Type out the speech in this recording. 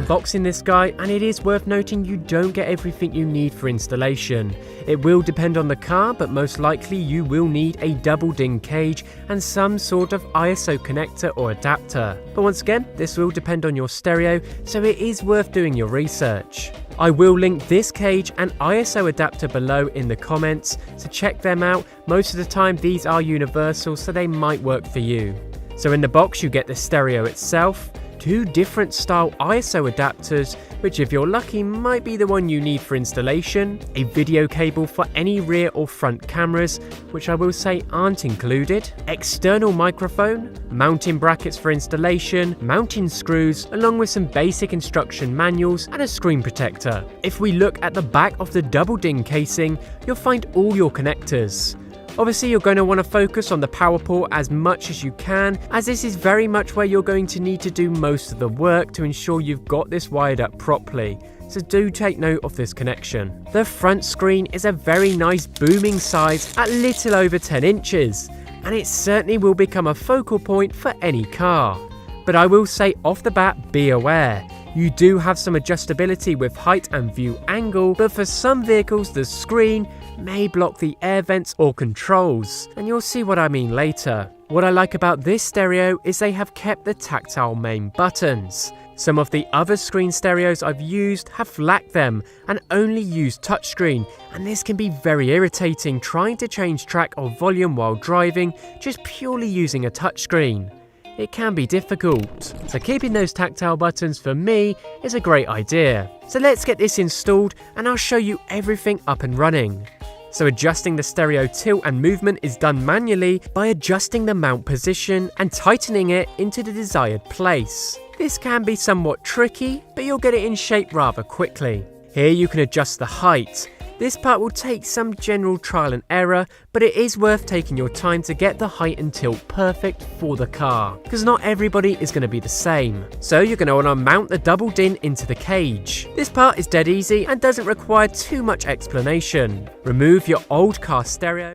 unboxing this guy, and it is worth noting you don't get everything you need for installation. It will depend on the car, but most likely you will need a double DIN cage and some sort of ISO connector or adapter. But once again, this will depend on your stereo, so it is worth doing your research. I will link this cage and ISO adapter below in the comments, so check them out. Most of the time these are universal, so they might work for you. So in the box you get the stereo itself, 2 different style ISO adapters, which if you're lucky might be the one you need for installation, a video cable for any rear or front cameras, which I will say aren't included, external microphone, mounting brackets for installation, mounting screws, along with some basic instruction manuals and a screen protector. If we look at the back of the double DIN casing, you'll find all your connectors. Obviously you're going to want to focus on the power port as much as you can, as this is very much where you're going to need to do most of the work to ensure you've got this wired up properly, so do take note of this connection. The front screen is a very nice booming size at little over 10 inches, and it certainly will become a focal point for any car. But I will say off the bat, be aware. You do have some adjustability with height and view angle, but for some vehicles the screen may block the air vents or controls, and you'll see what I mean later. What I like about this stereo is they have kept the tactile main buttons. Some of the other screen stereos I've used have lacked them and only used touchscreen, and this can be very irritating trying to change track or volume while driving just purely using a touchscreen. It can be difficult, so keeping those tactile buttons for me is a great idea. So let's get this installed and I'll show you everything up and running. So adjusting the stereo tilt and movement is done manually by adjusting the mount position and tightening it into the desired place. This can be somewhat tricky, but you'll get it in shape rather quickly. Here you can adjust the height. This part will take some general trial and error, but it is worth taking your time to get the height and tilt perfect for the car, because not everybody is going to be the same. So you're going to want to mount the double DIN into the cage. This part is dead easy and doesn't require too much explanation. Remove your old car stereo.